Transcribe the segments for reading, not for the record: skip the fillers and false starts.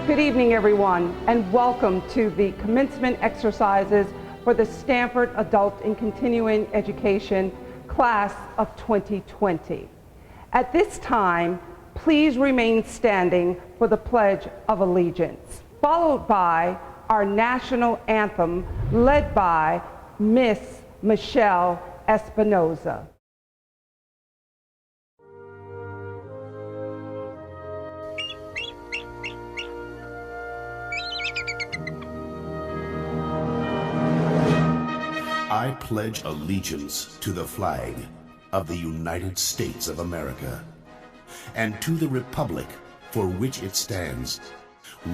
Good evening, everyone, and welcome to the commencement exercises for the Stanford Adult and Continuing Education Class of 2020. At this time, please remain standing for the Pledge of Allegiance, followed by our national anthem led by Miss Michelle Espinoza. I pledge allegiance to the flag of the United States of America and to the republic for which it stands,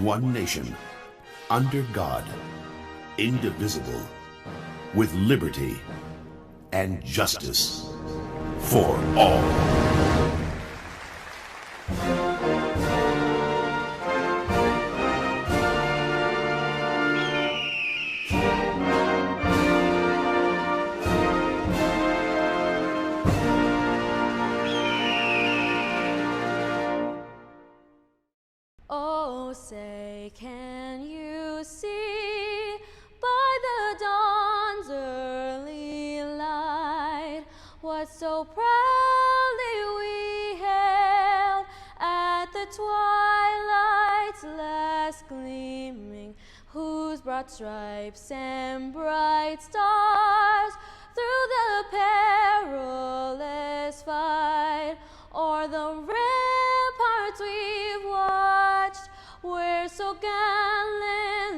one nation, under God, indivisible, with liberty and justice for all. Oh, say, can you see by the dawn's early light what so proudly we hailed at the twilight's last gleaming, whose broad stripes and bright stars through the perilous fight o'er the ramparts we've watched, we're so gallantly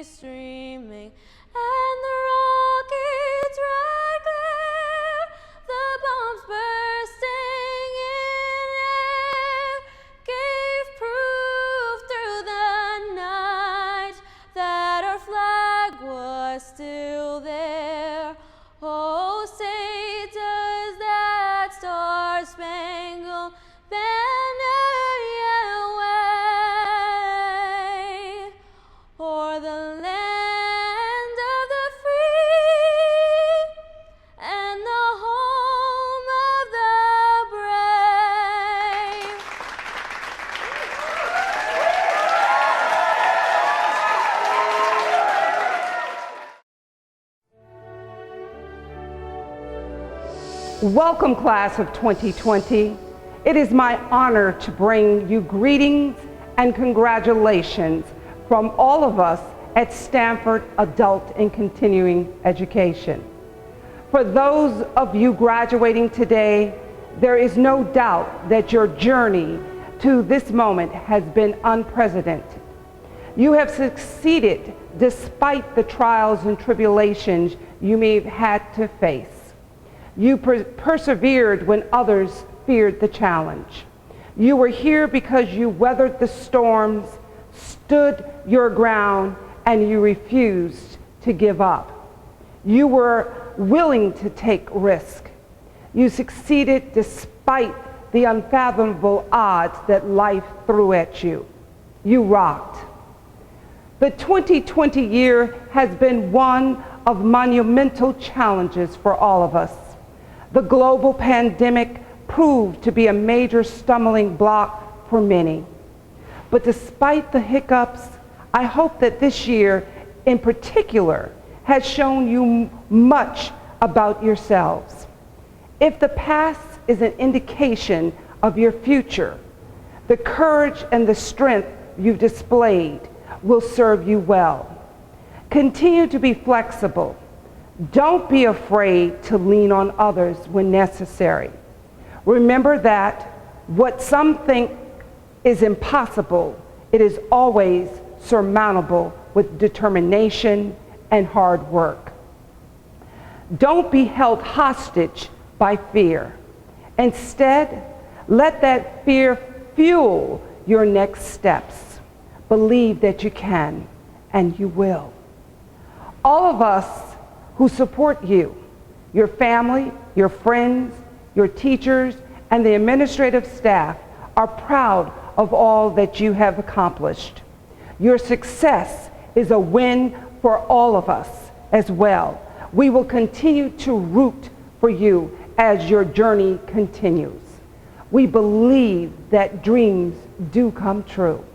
streaming, and the rockets' red glare, the bombs bursting in air, gave proof through the night that our flag was still there. Oh, say, does that star-spangled banner yet wave o'er the land of the free and the home of the brave? Welcome, class of 2020. It is my honor to bring you greetings and congratulations from all of us at Stanford Adult and Continuing Education. For those of you graduating today, there is no doubt that your journey to this moment has been unprecedented. You have succeeded despite the trials and tribulations you may have had to face. You persevered when others feared the challenge. You were here because you weathered the storms, stood your ground, and you refused to give up. You were willing to take risk. You succeeded despite the unfathomable odds that life threw at you. You rocked. The 2020 year has been one of monumental challenges for all of us. The global pandemic proved to be a major stumbling block for many. But despite the hiccups, I hope that this year in particular has shown you much about yourselves. If the past is an indication of your future, the courage and the strength you've displayed will serve you well. Continue to be flexible. Don't be afraid to lean on others when necessary. Remember that what some think is impossible, it is always surmountable with determination and hard work. Don't be held hostage by fear. Instead, let that fear fuel your next steps. Believe that you can, and you will. All of us who support you, your family, your friends, your teachers, and the administrative staff are proud of all that you have accomplished. Your success is a win for all of us as well. We will continue to root for you as your journey continues. We believe that dreams do come true.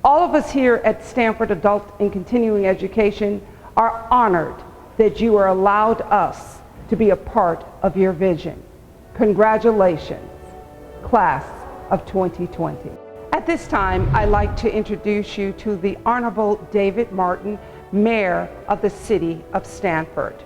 All of us here at Stanford Adult and Continuing Education are honored that you are allowed us to be a part of your vision. Congratulations, class of 2020. At this time, I'd like to introduce you to the Honorable David Martin, Mayor of the City of Stanford.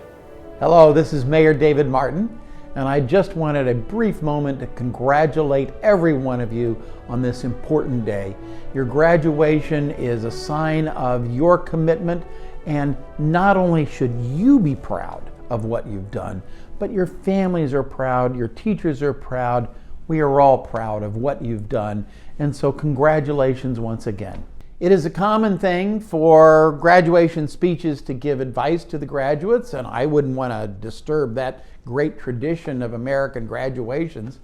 Hello, this is Mayor David Martin, and I just wanted a brief moment to congratulate every one of you on this important day. Your graduation is a sign of your commitment, and not only should you be proud of what you've done, but your families are proud, your teachers are proud, we are all proud of what you've done, and so congratulations once again. It is a common thing for graduation speeches to give advice to the graduates, and I wouldn't want to disturb that great tradition of American graduations.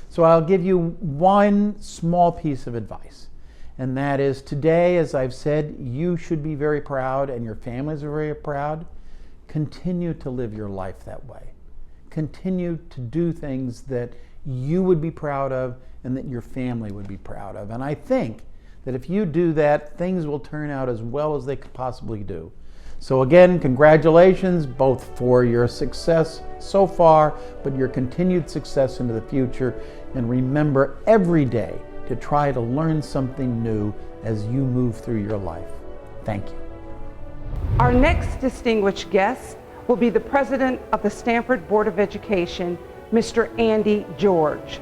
So I'll give you one small piece of advice, and that is today, as I've said, you should be very proud and your families are very proud. Continue to live your life that way. Continue to do things that you would be proud of and that your family would be proud of. And I think that if you do that, things will turn out as well as they could possibly do. So again, congratulations both for your success so far, but your continued success into the future. And remember every day to try to learn something new as you move through your life. Thank you. Our next distinguished guest will be the President of the Stanford Board of Education, Mr. Andy George,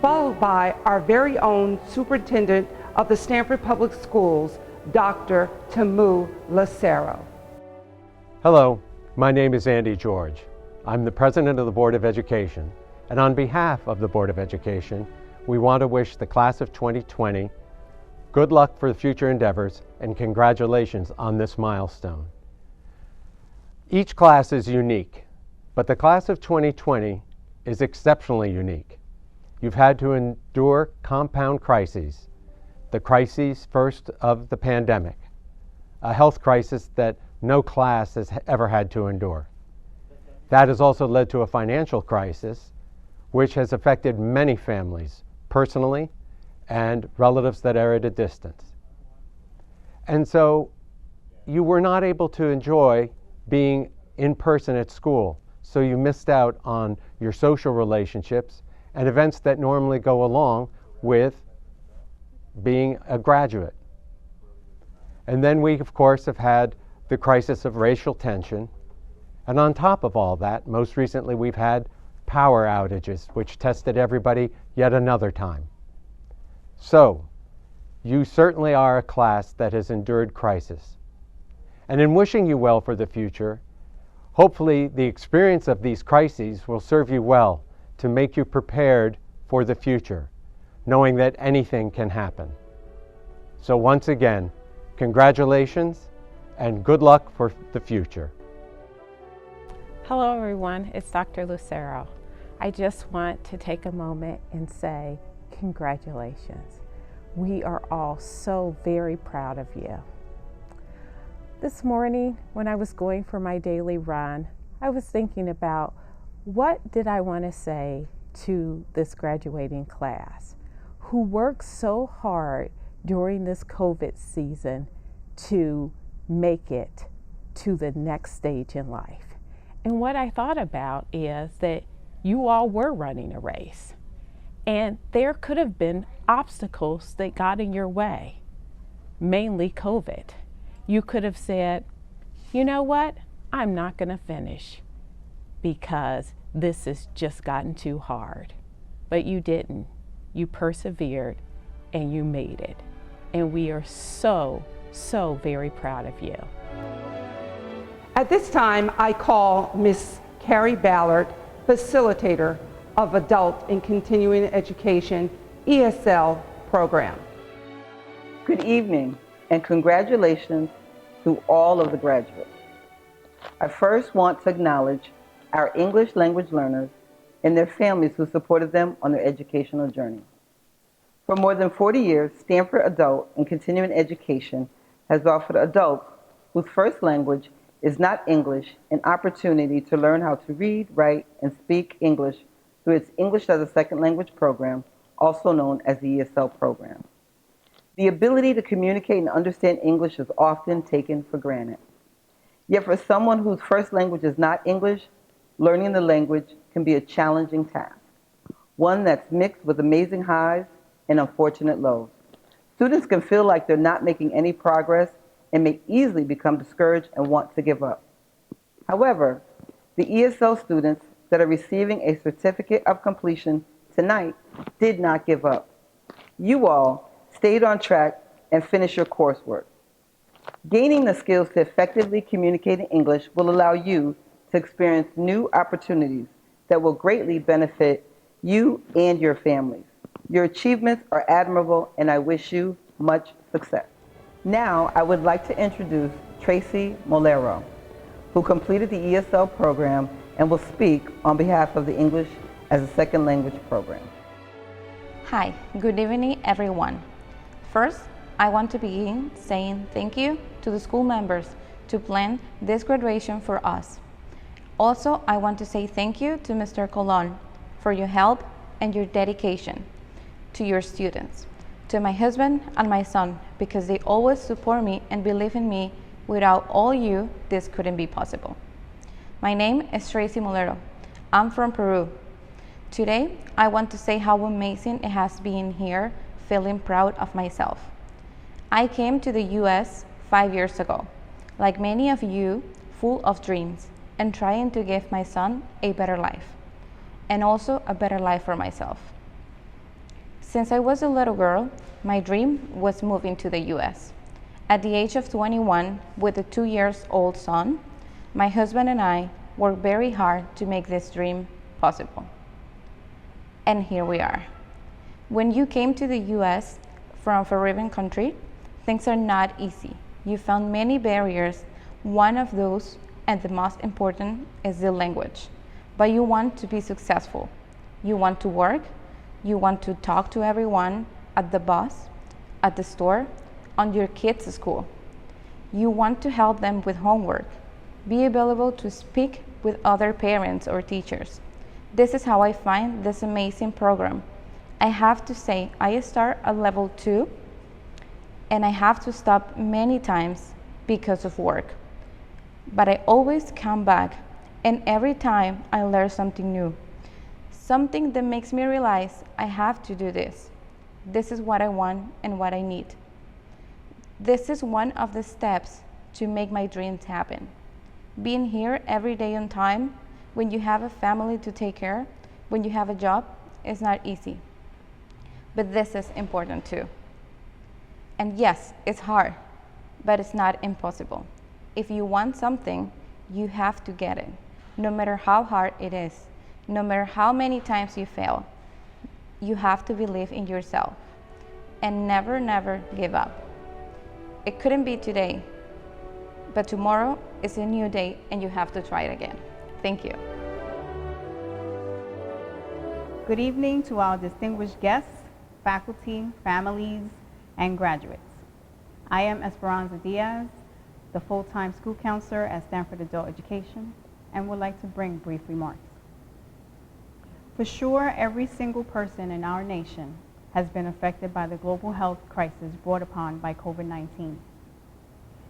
followed by our very own Superintendent of the Stanford Public Schools, Dr. Tamu Lucero. Hello, my name is Andy George. I'm the President of the Board of Education, and on behalf of the Board of Education, we want to wish the class of 2020 good luck for future endeavors and congratulations on this milestone. Each class is unique, but the class of 2020 is exceptionally unique. You've had to endure compound crises. The crises first of the pandemic, a health crisis that no class has ever had to endure. That has also led to a financial crisis, which has affected many families personally and relatives that are at a distance. And so you were not able to enjoy being in person at school, so you missed out on your social relationships and events that normally go along with being a graduate. And then we, of course, have had the crisis of racial tension. And on top of all that, most recently we've had power outages, which tested everybody yet another time. So, you certainly are a class that has endured crisis. And in wishing you well for the future, hopefully the experience of these crises will serve you well to make you prepared for the future, knowing that anything can happen. So once again, congratulations and good luck for the future. Hello everyone, it's Dr. Lucero. I just want to take a moment and say congratulations. We are all so very proud of you. This morning when I was going for my daily run, I was thinking about what did I want to say to this graduating class who worked so hard during this COVID season to make it to the next stage in life. And what I thought about is that you all were running a race, and there could have been obstacles that got in your way, mainly COVID. You could have said, you know what? I'm not going to finish because this has just gotten too hard. But you didn't. You persevered and you made it. And we are so, so very proud of you. At this time, I call Ms. Carrie Ballard, facilitator of Adult and Continuing Education ESL program. Good evening and congratulations to all of the graduates. I first want to acknowledge our English language learners and their families who supported them on their educational journey. For more than 40 years, Stanford Adult and Continuing Education has offered adults whose first language is not English an opportunity to learn how to read, write, and speak English through its English as a Second Language program, also known as the ESL program. The ability to communicate and understand English is often taken for granted. Yet for someone whose first language is not English, learning the language can be a challenging task, one that's mixed with amazing highs and unfortunate lows. Students can feel like they're not making any progress and may easily become discouraged and want to give up. However, the ESL students that are receiving a certificate of completion tonight did not give up. You all stayed on track and finished your coursework. Gaining the skills to effectively communicate in English will allow you to experience new opportunities that will greatly benefit you and your families. Your achievements are admirable, and I wish you much success. Now, I would like to introduce Tracy Molero, who completed the ESL program and will speak on behalf of the English as a Second Language program. Hi, good evening, everyone. First, I want to begin saying thank you to the school members to plan this graduation for us. Also, I want to say thank you to Mr. Colon for your help and your dedication, to your students, to my husband and my son, because they always support me and believe in me. Without all you, this couldn't be possible. My name is Tracy Molero. I'm from Peru. Today, I want to say how amazing it has been here, feeling proud of myself. I came to the US 5 years ago, like many of you, full of dreams and trying to give my son a better life, and also a better life for myself. Since I was a little girl, my dream was moving to the US. At the age of 21, with a 2-year-old son, my husband and I worked very hard to make this dream possible. And here we are. When you came to the US from a Caribbean country, things are not easy. You found many barriers. One of those, and the most important, is the language. But you want to be successful. You want to work. You want to talk to everyone at the bus, at the store, on your kids' school. You want to help them with homework. Be available to speak with other parents or teachers. This is how I find this amazing program. I have to say, I start at level 2, and I have to stop many times because of work. But I always come back, and every time I learn something new. Something that makes me realize I have to do this. This is what I want and what I need. This is one of the steps to make my dreams happen. Being here every day on time, when you have a family to take care, when you have a job, is not easy. But this is important too. And yes, it's hard, but it's not impossible. If you want something, you have to get it, no matter how hard it is, no matter how many times you fail. You have to believe in yourself and never, never give up. It couldn't be today, but tomorrow is a new day and you have to try it again. Thank you. Good evening to our distinguished guests, faculty, families, and graduates. I am Esperanza Diaz, the full-time school counselor at Stanford Adult Education, and would like to bring brief remarks. For sure, every single person in our nation has been affected by the global health crisis brought upon by COVID-19.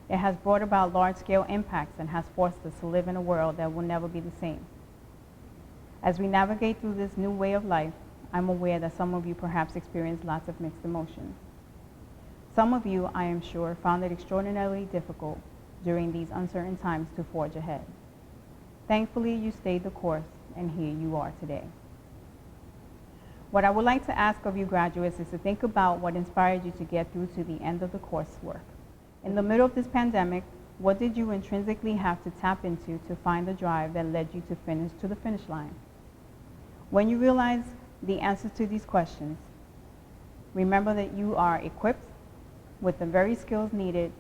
It has brought about large-scale impacts and has forced us to live in a world that will never be the same. As we navigate through this new way of life, I'm aware that some of you perhaps experienced lots of mixed emotions. Some of you, I am sure, found it extraordinarily difficult during these uncertain times to forge ahead. Thankfully, you stayed the course, and here you are today. What I would like to ask of you graduates is to think about what inspired you to get through to the end of the coursework. In the middle of this pandemic, what did you intrinsically have to tap into to find the drive that led you to the finish line? When you realize the answers to these questions, remember that you are equipped with the very skills needed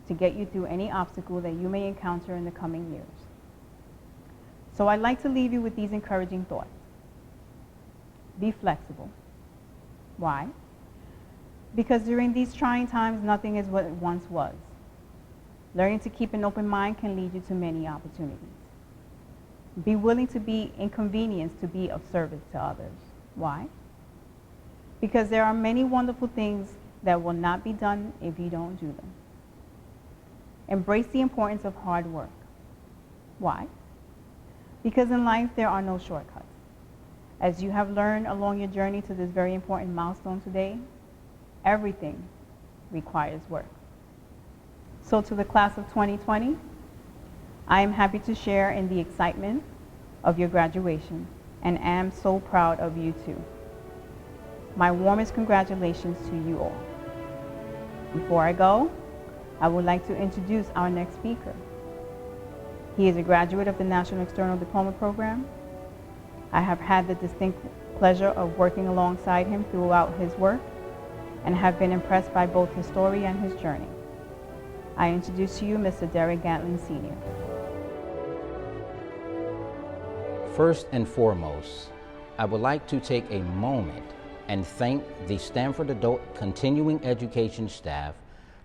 to get you through any obstacle that you may encounter in the coming years. So I'd like to leave you with these encouraging thoughts. Be flexible. Why? Because during these trying times, nothing is what it once was. Learning to keep an open mind can lead you to many opportunities. Be willing to be inconvenienced to be of service to others. Why? Because there are many wonderful things that will not be done if you don't do them. Embrace the importance of hard work. Why? Because in life there are no shortcuts. As you have learned along your journey to this very important milestone today, everything requires work. So to the class of 2020, I am happy to share in the excitement of your graduation and am so proud of you too. My warmest congratulations to you all. Before I go, I would like to introduce our next speaker. He is a graduate of the National External Diploma Program. I have had the distinct pleasure of working alongside him throughout his work and have been impressed by both his story and his journey. I introduce to you Mr. Derek Gantlin, Sr. First and foremost, I would like to take a moment and thank the Stanford Adult Continuing Education staff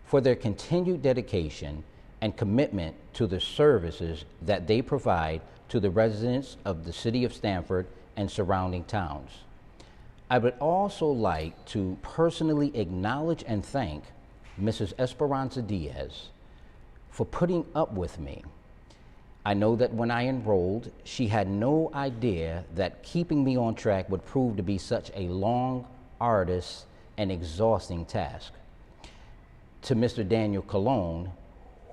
for their continued dedication and commitment to the services that they provide to the residents of the city of Stanford and surrounding towns. I would also like to personally acknowledge and thank Mrs. Esperanza Diaz for putting up with me. I know that when I enrolled, she had no idea that keeping me on track would prove to be such a long, arduous, and exhausting task. To Mr. Daniel Colon,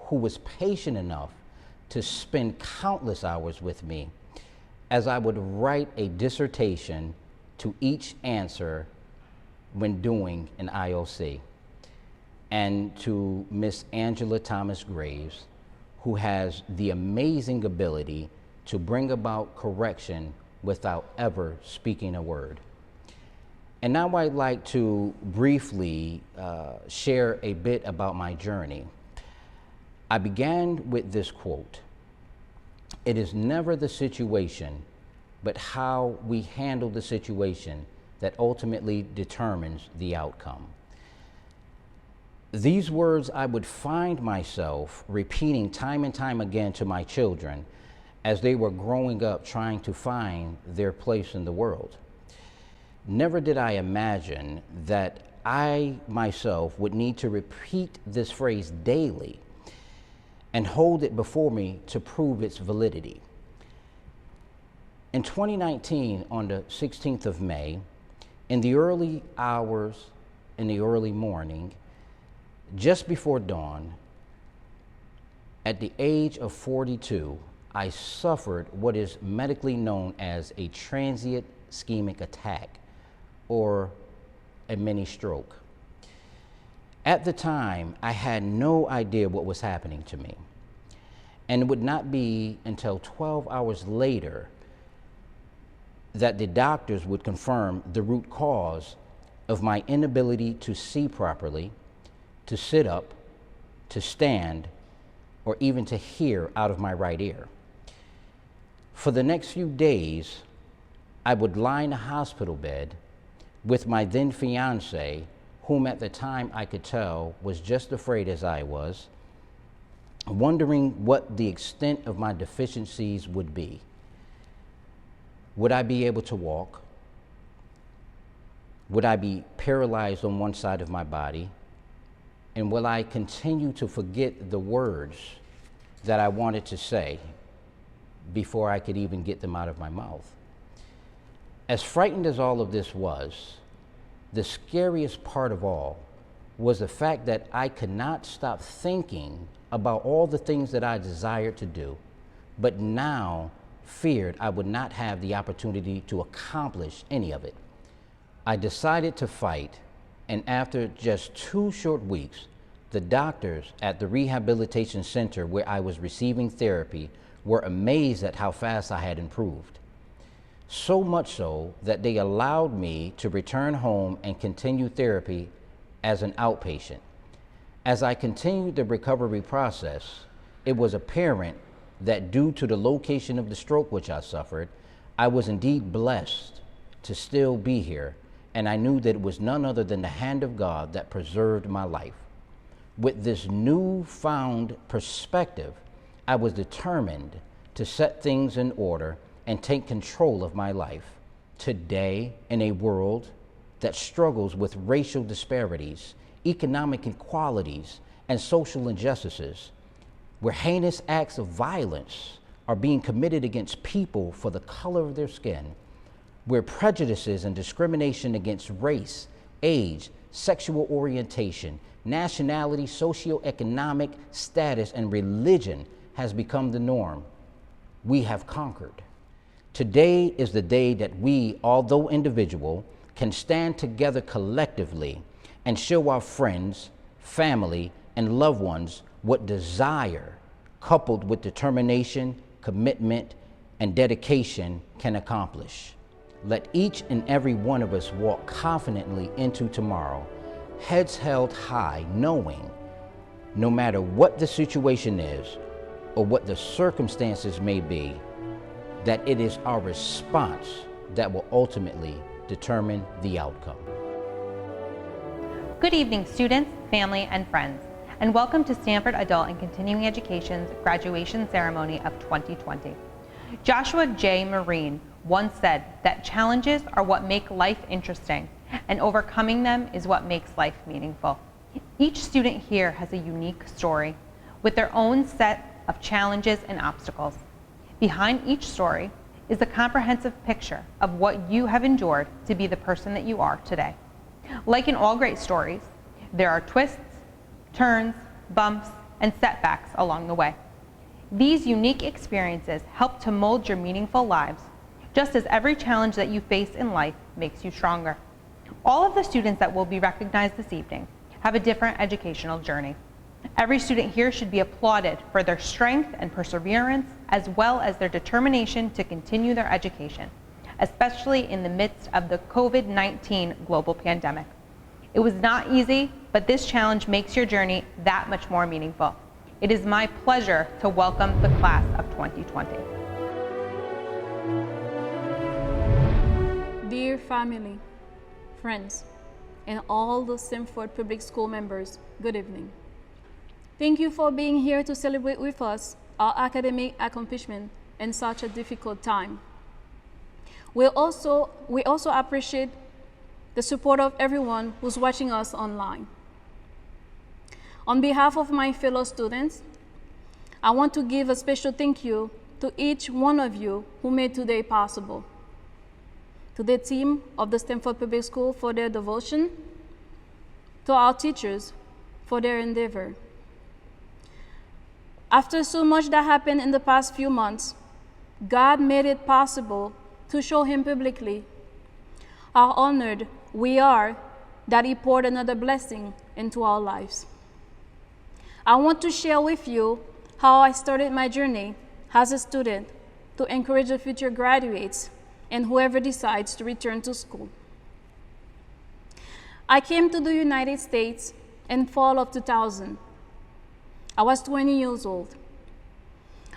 who was patient enough to spend countless hours with me as I would write a dissertation to each answer when doing an IOC. And to Miss Angela Thomas Graves, who has the amazing ability to bring about correction without ever speaking a word. And now I'd like to briefly share a bit about my journey. I began with this quote: "It is never the situation, but how we handle the situation that ultimately determines the outcome." These words I would find myself repeating time and time again to my children as they were growing up trying to find their place in the world. Never did I imagine that I myself would need to repeat this phrase daily and hold it before me to prove its validity. In 2019, on the 16th of May, in the early hours, in the early morning, just before dawn, at the age of 42, I suffered what is medically known as a transient ischemic attack, or a mini stroke. At the time, I had no idea what was happening to me. And it would not be until 12 hours later that the doctors would confirm the root cause of my inability to see properly, to sit up, to stand, or even to hear out of my right ear. For the next few days, I would lie in a hospital bed with my then fiance, whom at the time I could tell was just afraid as I was, wondering what the extent of my deficiencies would be. Would I be able to walk? Would I be paralyzed on one side of my body? And will I continue to forget the words that I wanted to say before I could even get them out of my mouth? As frightened as all of this was, the scariest part of all was the fact that I could not stop thinking about all the things that I desired to do, but now feared I would not have the opportunity to accomplish any of it. I decided to fight, and after just 2 short weeks, the doctors at the rehabilitation center where I was receiving therapy were amazed at how fast I had improved. So much so that they allowed me to return home and continue therapy as an outpatient. As I continued the recovery process, it was apparent that due to the location of the stroke which I suffered, I was indeed blessed to still be here, and I knew that it was none other than the hand of God that preserved my life. With this newfound perspective, I was determined to set things in order and take control of my life. Today, in a world that struggles with racial disparities, economic inequalities, and social injustices, where heinous acts of violence are being committed against people for the color of their skin, where prejudices and discrimination against race, age, sexual orientation, nationality, socioeconomic status, and religion has become the norm, we have conquered. Today is the day that we, although individual, can stand together collectively and show our friends, family, and loved ones what desire, coupled with determination, commitment, and dedication can accomplish. Let each and every one of us walk confidently into tomorrow, heads held high, knowing no matter what the situation is or what the circumstances may be, that it is our response that will ultimately determine the outcome. Good evening, students, family, and friends, and welcome to Stanford Adult and Continuing Education's graduation ceremony of 2020. Joshua J. Marine once said that challenges are what make life interesting, and overcoming them is what makes life meaningful. Each student here has a unique story with their own set of challenges and obstacles. Behind each story is a comprehensive picture of what you have endured to be the person that you are today. Like in all great stories, there are twists, turns, bumps, and setbacks along the way. These unique experiences help to mold your meaningful lives, just as every challenge that you face in life makes you stronger. All of the students that will be recognized this evening have a different educational journey. Every student here should be applauded for their strength and perseverance, as well as their determination to continue their education, especially in the midst of the COVID-19 global pandemic. It was not easy, but this challenge makes your journey that much more meaningful. It is my pleasure to welcome the class of 2020. Dear family, friends, and all the Stanford Public School members, good evening. Thank you for being here to celebrate with us our academic accomplishment in such a difficult time. We also appreciate the support of everyone who's watching us online. On behalf of my fellow students, I want to give a special thank you to each one of you who made today possible. To the team of the Stanford Public School for their devotion, to our teachers for their endeavor. After so much that happened in the past few months, God made it possible to show Him publicly how honored we are that He poured another blessing into our lives. I want to share with you how I started my journey as a student to encourage the future graduates and whoever decides to return to school. I came to the United States in fall of 2000. I was 20 years old.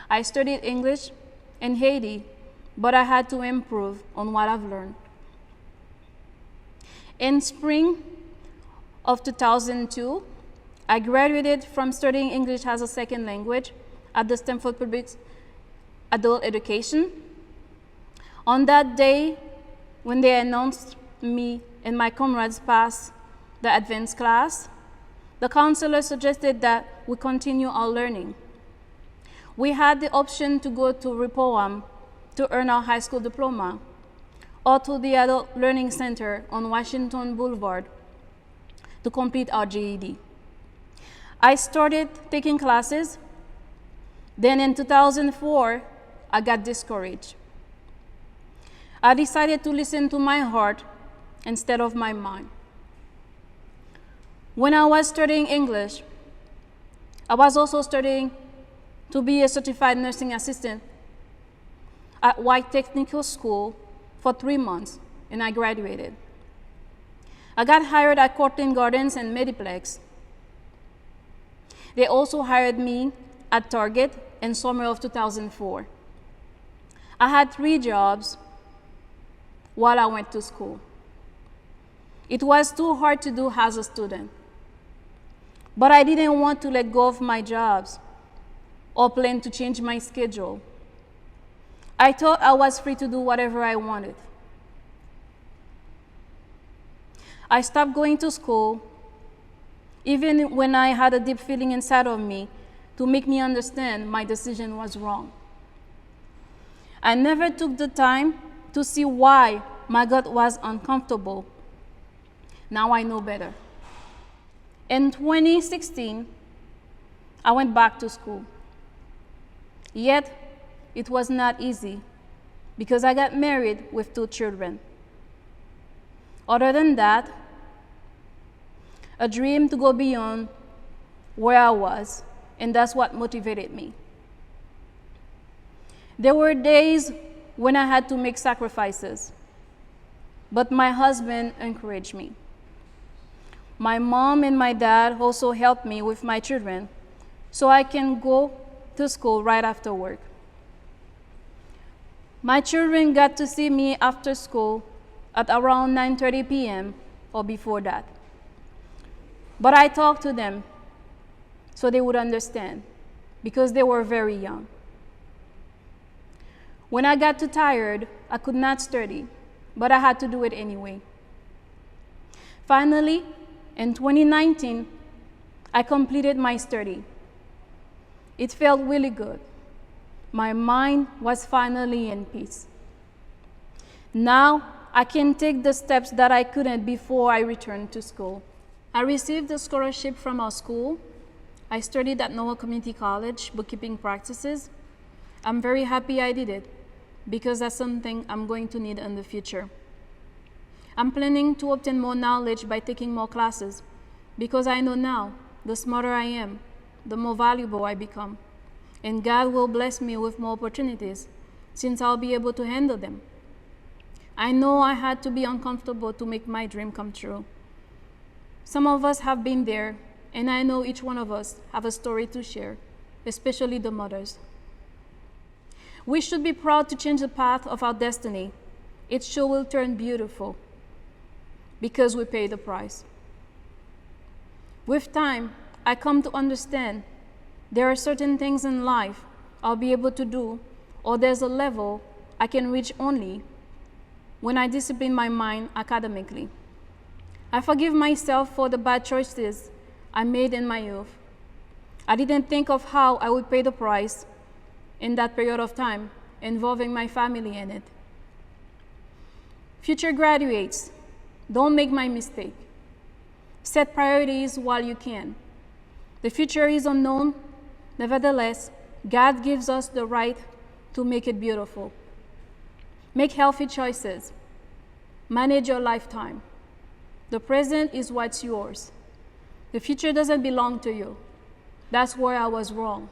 I studied English in Haiti, but I had to improve on what I've learned. In spring of 2002, I graduated from studying English as a second language at the Stanford Public Adult Education. On that day, when they announced me and my comrades passed the advanced class, the counselor suggested that we continue our learning. We had the option to go to Repoam to earn our high school diploma, or to the Adult Learning Center on Washington Boulevard to complete our GED. I started taking classes. Then in 2004, I got discouraged. I decided to listen to my heart instead of my mind. When I was studying English, I was also studying to be a certified nursing assistant at White Technical School for 3 months, and I graduated. I got hired at Cortland Gardens and Mediplex. They also hired me at Target in summer of 2004. I had 3 jobs while I went to school. It was too hard to do as a student. But I didn't want to let go of my jobs or plan to change my schedule. I thought I was free to do whatever I wanted. I stopped going to school, even when I had a deep feeling inside of me to make me understand my decision was wrong. I never took the time to see why my gut was uncomfortable. Now I know better. In 2016, I went back to school. Yet, it was not easy because I got married with 2 children. Other than that, a dream to go beyond where I was, and that's what motivated me. There were days when I had to make sacrifices, but my husband encouraged me. My mom and my dad also helped me with my children so I can go to school right after work. My children got to see me after school at around 9:30 p.m. or before that. But I talked to them so they would understand because they were very young. When I got too tired, I could not study, but I had to do it anyway. Finally, in 2019, I completed my study. It felt really good. My mind was finally in peace. Now, I can take the steps that I couldn't before I returned to school. I received a scholarship from our school. I studied at Noah Community College, bookkeeping practices. I'm very happy I did it because that's something I'm going to need in the future. I'm planning to obtain more knowledge by taking more classes because I know now the smarter I am, the more valuable I become. And God will bless me with more opportunities since I'll be able to handle them. I know I had to be uncomfortable to make my dream come true. Some of us have been there, and I know each one of us have a story to share, especially the mothers. We should be proud to change the path of our destiny. It sure will turn beautiful because we pay the price. With time, I come to understand there are certain things in life I'll be able to do, or there's a level I can reach only when I discipline my mind academically. I forgive myself for the bad choices I made in my youth. I didn't think of how I would pay the price in that period of time, involving my family in it. Future graduates, don't make my mistake. Set priorities while you can. The future is unknown. Nevertheless, God gives us the right to make it beautiful. Make healthy choices. Manage your lifetime. The present is what's yours. The future doesn't belong to you. That's where I was wrong.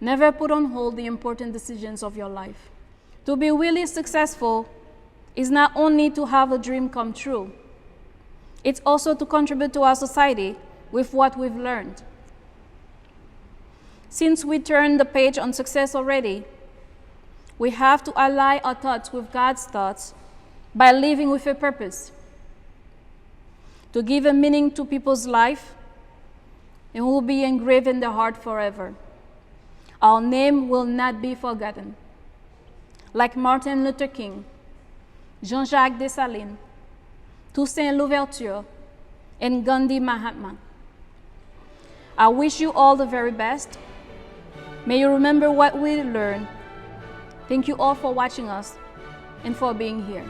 Never put on hold the important decisions of your life. To be really successful is not only to have a dream come true, it's also to contribute to our society with what we've learned. Since we turned the page on success already, we have to ally our thoughts with God's thoughts by living with a purpose, to give a meaning to people's life, and will be engraved in their heart forever. Our name will not be forgotten. Like Martin Luther King, Jean-Jacques Dessalines, Toussaint Louverture, and Gandhi Mahatma. I wish you all the very best. May you remember what we learned. Thank you all for watching us and for being here.